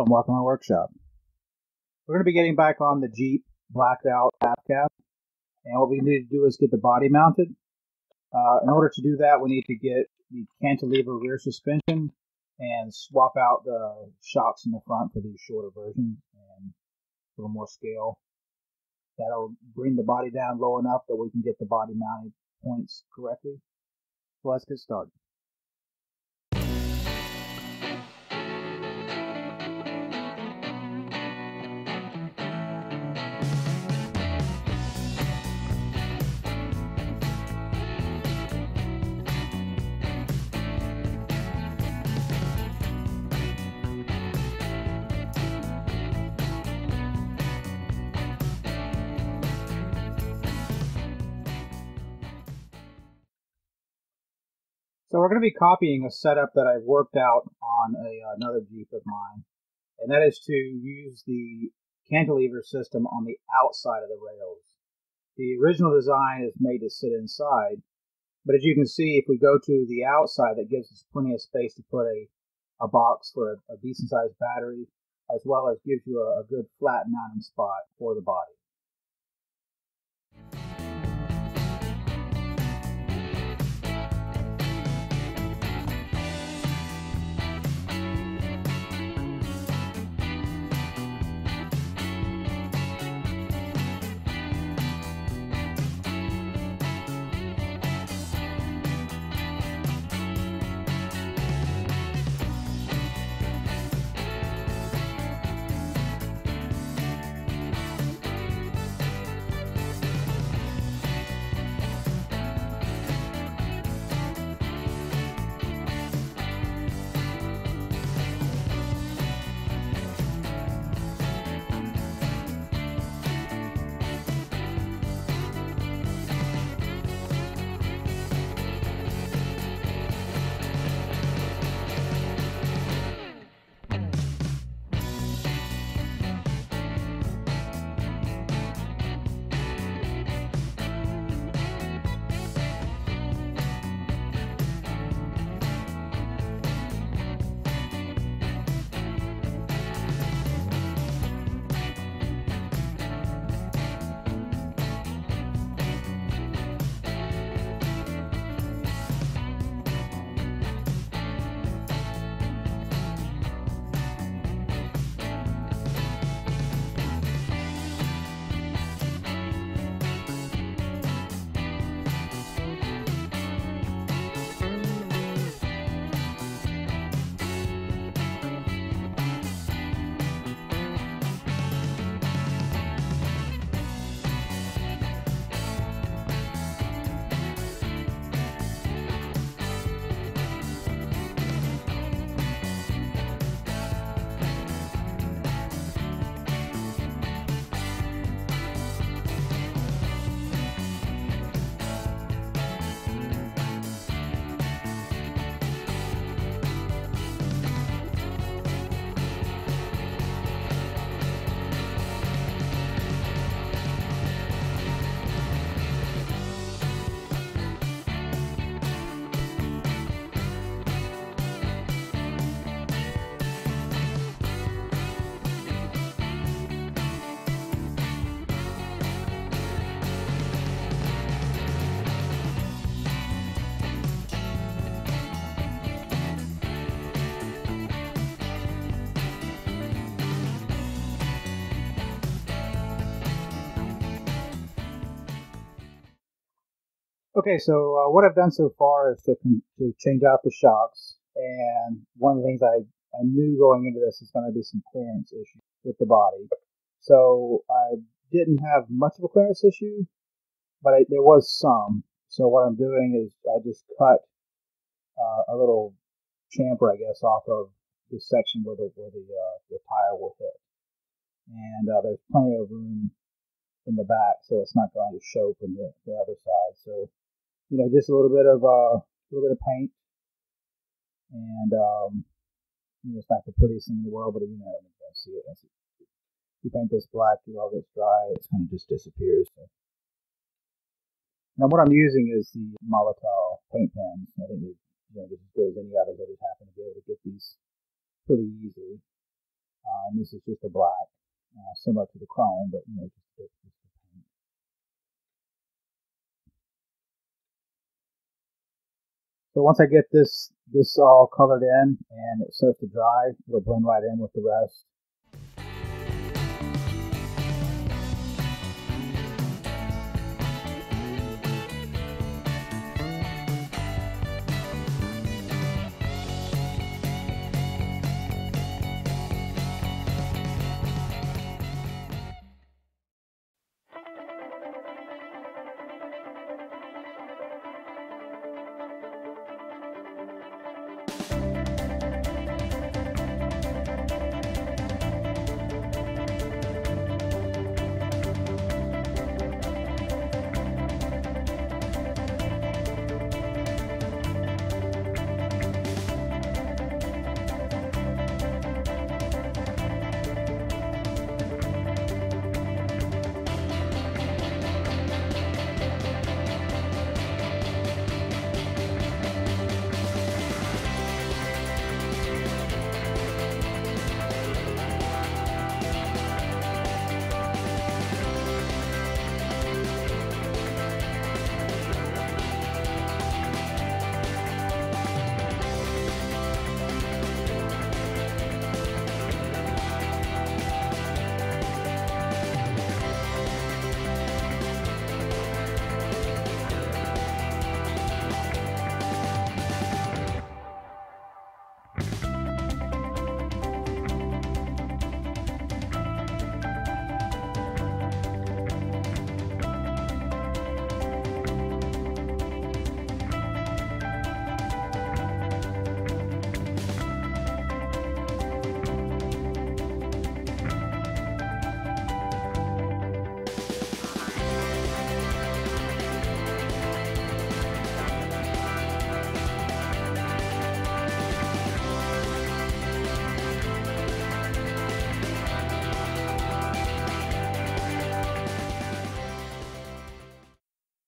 and welcome to my workshop. We're going to be getting back on the Jeep blacked out half cab, and what we need to do is get the body mounted. In order to do that, we need to get the cantilever rear suspension and swap out the shocks in the front for these shorter versions and a little more scale. That'll bring the body down low enough that we can get the body mounted points correctly. So let's get started. So we're going to be copying a setup that I've worked out on another Jeep of mine, and that is to use the cantilever system on the outside of the rails. The original design is made to sit inside, but as you can see, if we go to the outside, that gives us plenty of space to put a box for a decent sized battery, as well as gives you a good flat mounting spot for the body. Okay, so what I've done so far is to change out the shocks, and one of the things I knew going into this is going to be some clearance issues with the body. So I didn't have much of a clearance issue, but there was some. So what I'm doing is I just cut a little chamfer, I guess, off of the section where the tire will hit, and there's plenty of room in the back, so it's not going to show from the other side. So just a little bit of paint, and it's not the prettiest thing in the world, but you're going to see it. Once you paint this black, it all gets dry, it kind of just disappears. So. Now what I'm using is the Molotov paint pens. I think they're just as good as any others. I just happen to be able to get these pretty easily. and this is just a black, similar to the chrome, but just the paint. So once I get this all colored in and it starts to dry, it'll blend right in with the rest.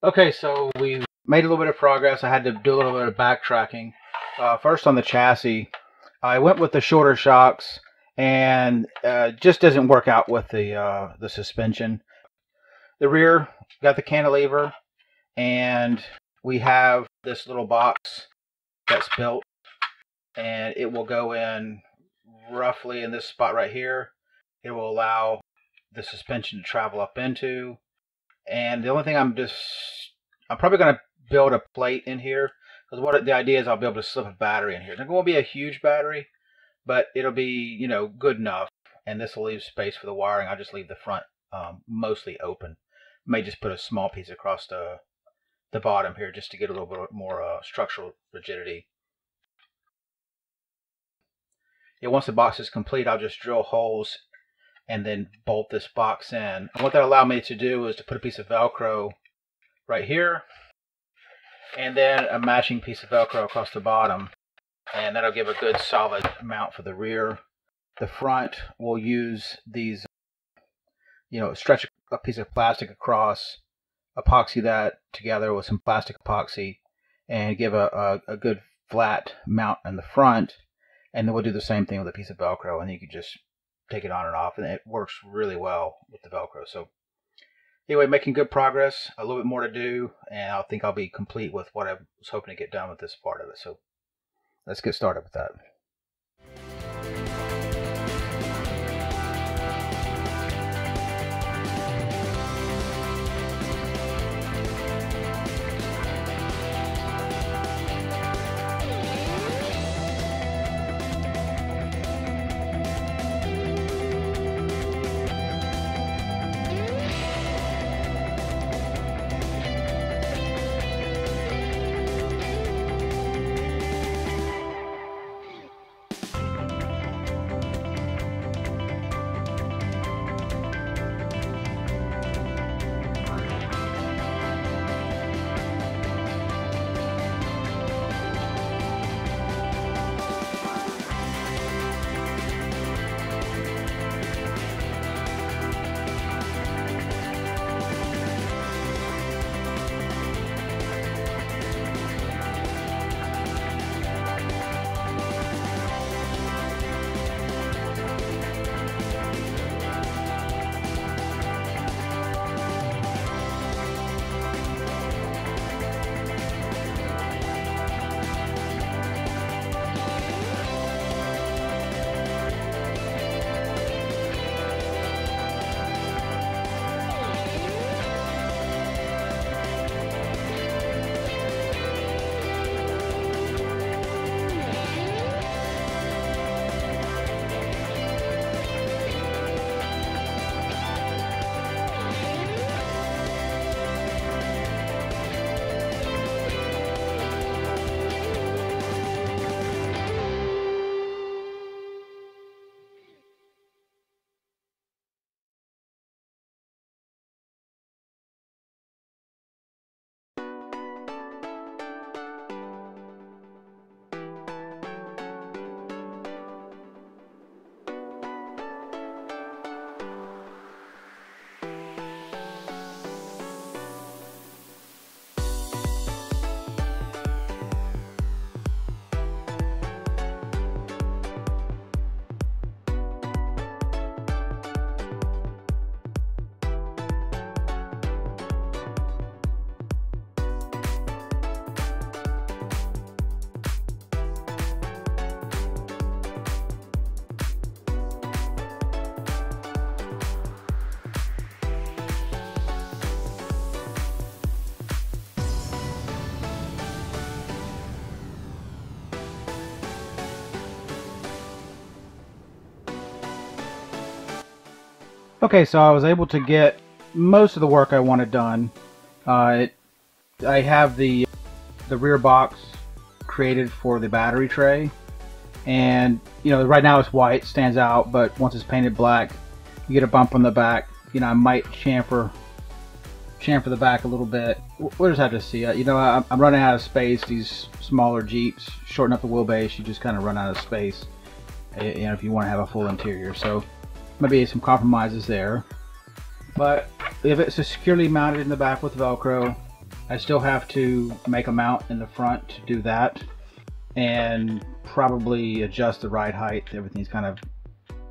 Okay, so we made a little bit of progress. I had to do a little bit of backtracking. First on the chassis, I went with the shorter shocks, and just doesn't work out with the suspension. The rear got the cantilever, and we have this little box that's built, and it will go in roughly in this spot right here. It will allow the suspension to travel up into. And the only thing I'm probably going to build a plate in here, because what the idea is I'll be able to slip a battery in here. It's not going to be a huge battery, but it'll be, good enough. And this will leave space for the wiring. I'll just leave the front mostly open. May just put a small piece across the bottom here just to get a little bit more structural rigidity. Yeah, once the box is complete, I'll just drill holes and then bolt this box in. And what that allowed me to do is to put a piece of Velcro right here, and then a matching piece of Velcro across the bottom, and that'll give a good solid mount for the rear. The front will use these, stretch a piece of plastic across, epoxy that together with some plastic epoxy, and give a good flat mount in the front. And then we'll do the same thing with a piece of Velcro, and you can just take it on and off, and it works really well with the Velcro. So anyway, making good progress, a little bit more to do, and I think I'll be complete with what I was hoping to get done with this part of it. So let's get started with that. Okay, so I was able to get most of the work I wanted done. I have the rear box created for the battery tray, and you know, right now it's white, stands out, but once it's painted black, you get a bump on the back. You know, I might chamfer the back a little bit. We'll just have to see. You know, I'm running out of space. These smaller Jeeps, shorten up the wheelbase, you just kind of run out of space. You know, if you want to have a full interior, so maybe some compromises there. But if it's securely mounted in the back with Velcro, I still have to make a mount in the front to do that, and probably adjust the ride height. Everything's kind of,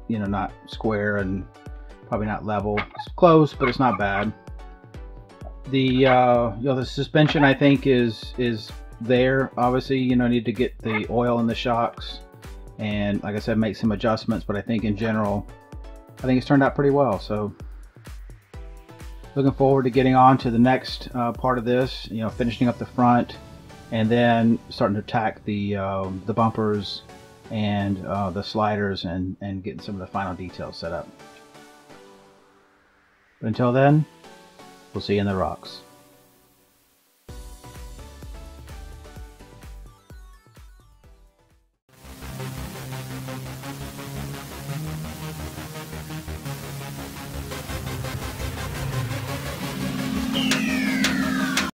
you know, not square and probably not level. It's close, but it's not bad. The you know, the suspension I think is there. Obviously, you know, need to get the oil in the shocks, and like I said, make some adjustments. But I think in general, I think it's turned out pretty well. So looking forward to getting on to the next part of this. You know, finishing up the front, and then starting to attack the bumpers and the sliders, and getting some of the final details set up. But until then, we'll see you in the rocks.